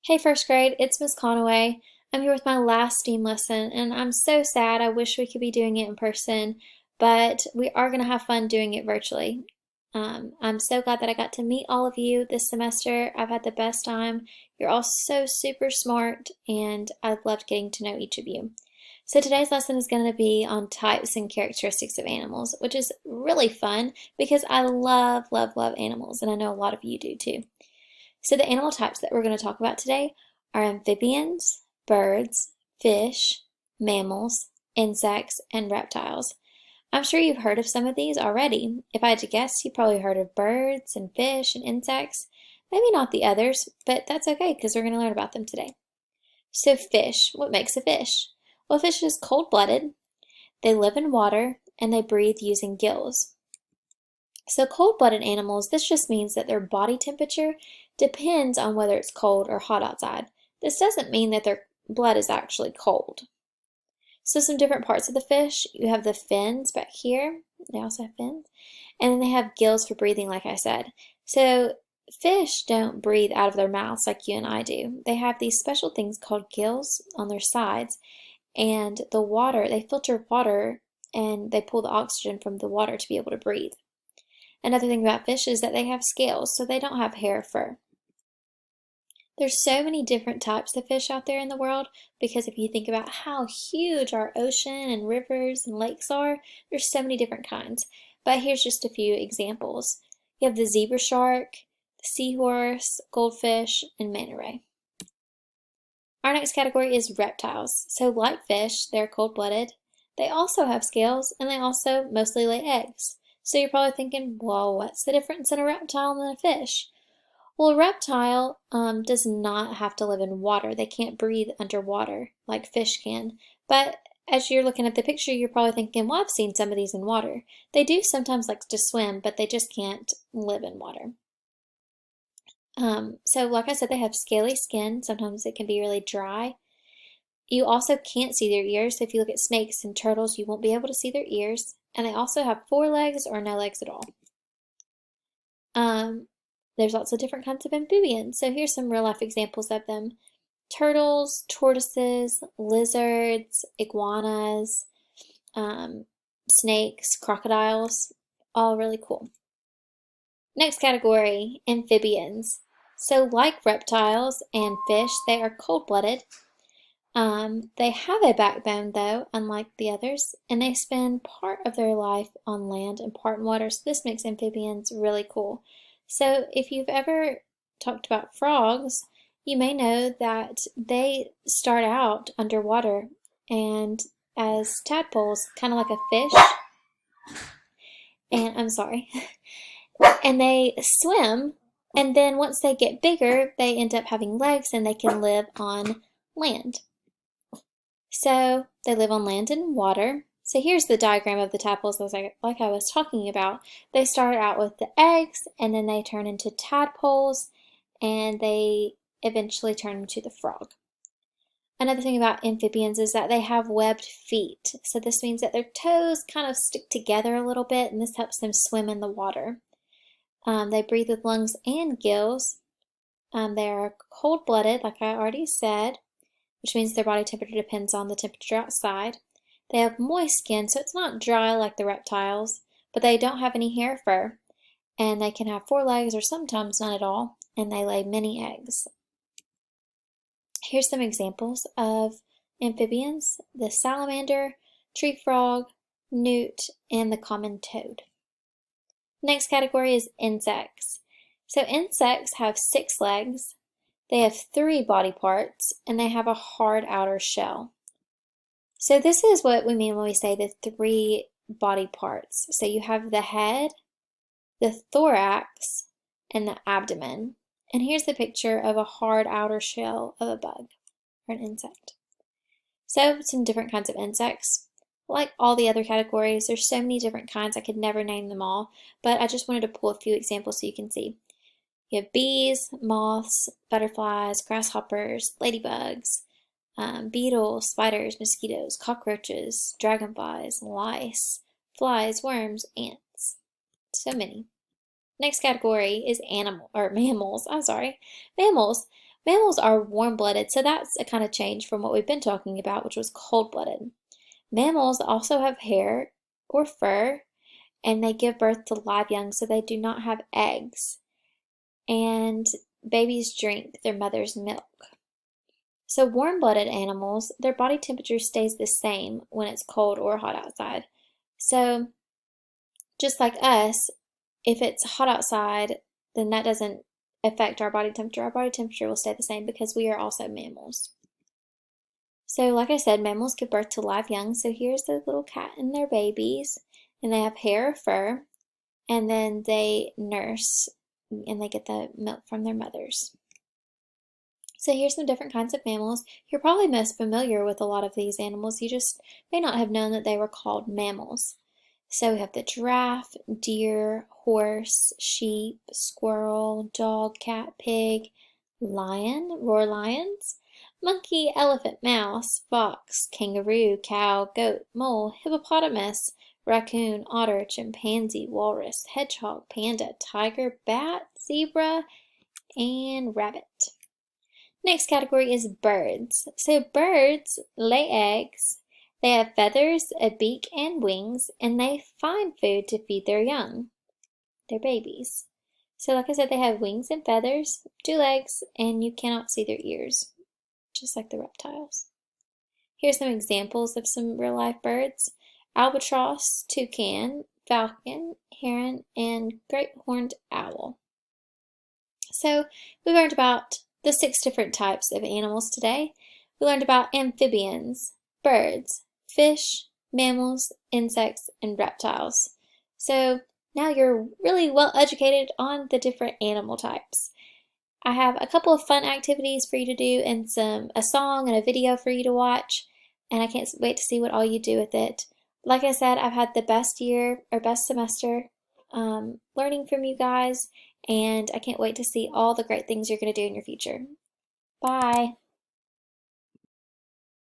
Hey first grade, it's Miss Conaway. I'm here with my last STEAM lesson and I'm so sad. I wish we could be doing it in person, but we are going to have fun doing it virtually. I'm so glad that I got to meet all of you this semester. I've had the best time. You're all so super smart and I've loved getting to know each of you. So today's lesson is going to be on types and characteristics of animals, which is really fun because I love, love, love animals and I know a lot of you do too. So the animal types that we're going to talk about today are amphibians, birds, fish, mammals, insects, and reptiles. I'm sure you've heard of some of these already. If I had to guess, you've probably heard of birds and fish and insects. Maybe not the others, but that's okay because we're going to learn about them today. So fish, what makes a fish? Well, a fish is cold-blooded, they live in water, and they breathe using gills. So cold-blooded animals, this just means that their body temperature depends on whether it's cold or hot outside. This doesn't mean that their blood is actually cold. So some different parts of the fish, you have the fins back here, they also have fins, and then they have gills for breathing like I said. So fish don't breathe out of their mouths like you and I do. They have these special things called gills on their sides, and the water, they filter water and they pull the oxygen from the water to be able to breathe. Another thing about fish is that they have scales, so they don't have hair or fur. There's so many different types of fish out there in the world because if you think about how huge our ocean and rivers and lakes are, there's so many different kinds. But here's just a few examples. You have the zebra shark, the seahorse, goldfish, and manta ray. Our next category is reptiles. So like fish, they're cold-blooded. They also have scales and they also mostly lay eggs. So you're probably thinking, well, what's the difference in a reptile and a fish? Well, a reptile does not have to live in water. They can't breathe underwater like fish can. But as you're looking at the picture, you're probably thinking, well, I've seen some of these in water. They do sometimes like to swim, but they just can't live in water. So like I said, they have scaly skin. Sometimes it can be really dry. You also can't see their ears. So if you look at snakes and turtles, you won't be able to see their ears. And they also have 4 legs or no legs at all. There's lots of different kinds of amphibians. So here's some real life examples of them. Turtles, tortoises, lizards, iguanas, snakes, crocodiles, all really cool. Next category, amphibians. So like reptiles and fish, they are cold-blooded. They have a backbone though, unlike the others, and they spend part of their life on land and part in water, so this makes amphibians really cool. So if you've ever talked about frogs, you may know that they start out underwater and as tadpoles, kind of like a fish, and I'm sorry, and they swim, and then once they get bigger, they end up having legs and they can live on land. So they live on land and water. So here's the diagram of the tadpoles like I was talking about. They start out with the eggs and then they turn into tadpoles and they eventually turn into the frog. Another thing about amphibians is that they have webbed feet. So this means that their toes kind of stick together a little bit and this helps them swim in the water. They breathe with lungs and gills. They are cold-blooded, like I already said, which means their body temperature depends on the temperature outside. They have moist skin, so it's not dry like the reptiles, but they don't have any hair or fur, and they can have 4 legs or sometimes none at all, and they lay many eggs. Here's some examples of amphibians: the salamander, tree frog, newt, and the common toad. Next category is insects. So insects have 6 legs, they have 3 body parts, and they have a hard outer shell. So this is what we mean when we say the 3 body parts. So you have the head, the thorax, and the abdomen. And here's the picture of a hard outer shell of a bug or an insect. So some different kinds of insects. Like all the other categories, there's so many different kinds, I could never name them all, but I just wanted to pull a few examples so you can see. You have bees, moths, butterflies, grasshoppers, ladybugs, beetles, spiders, mosquitoes, cockroaches, dragonflies, lice, flies, worms, ants. So many. Next category is mammals. I'm sorry, mammals, Mammals are warm-blooded, so that's a kind of change from what we've been talking about, which was cold-blooded. Mammals also have hair or fur, and they give birth to live young, so they do not have eggs. And babies drink their mother's milk. So warm-blooded animals, their body temperature stays the same when it's cold or hot outside. So just like us, if it's hot outside, then that doesn't affect our body temperature. Our body temperature will stay the same because we are also mammals. So like I said, mammals give birth to live young. So here's the little cat and their babies, and they have hair or fur, and then they nurse and they get the milk from their mothers. So here's some different kinds of mammals. You're probably most familiar with a lot of these animals. You just may not have known that they were called mammals. So we have the giraffe, deer, horse, sheep, squirrel, dog, cat, pig, lion, roar lions, monkey, elephant, mouse, fox, kangaroo, cow, goat, mole, hippopotamus, raccoon, otter, chimpanzee, walrus, hedgehog, panda, tiger, bat, zebra, and rabbit. Next category is birds. So birds lay eggs. They have feathers, a beak, and wings, and they find food to feed their young, their babies. So like I said, they have wings and feathers, 2 legs, and you cannot see their ears, just like the reptiles. Here's some examples of some real-life birds: albatross, toucan, falcon, heron, and great horned owl. So we learned about the 6 different types of animals today. We learned about amphibians, birds, fish, mammals, insects, and reptiles. So now you're really well educated on the different animal types. I have a couple of fun activities for you to do and a song and a video for you to watch, and I can't wait to see what all you do with it. Like I said, I've had the best year or best semester learning from you guys, and I can't wait to see all the great things you're going to do in your future. Bye!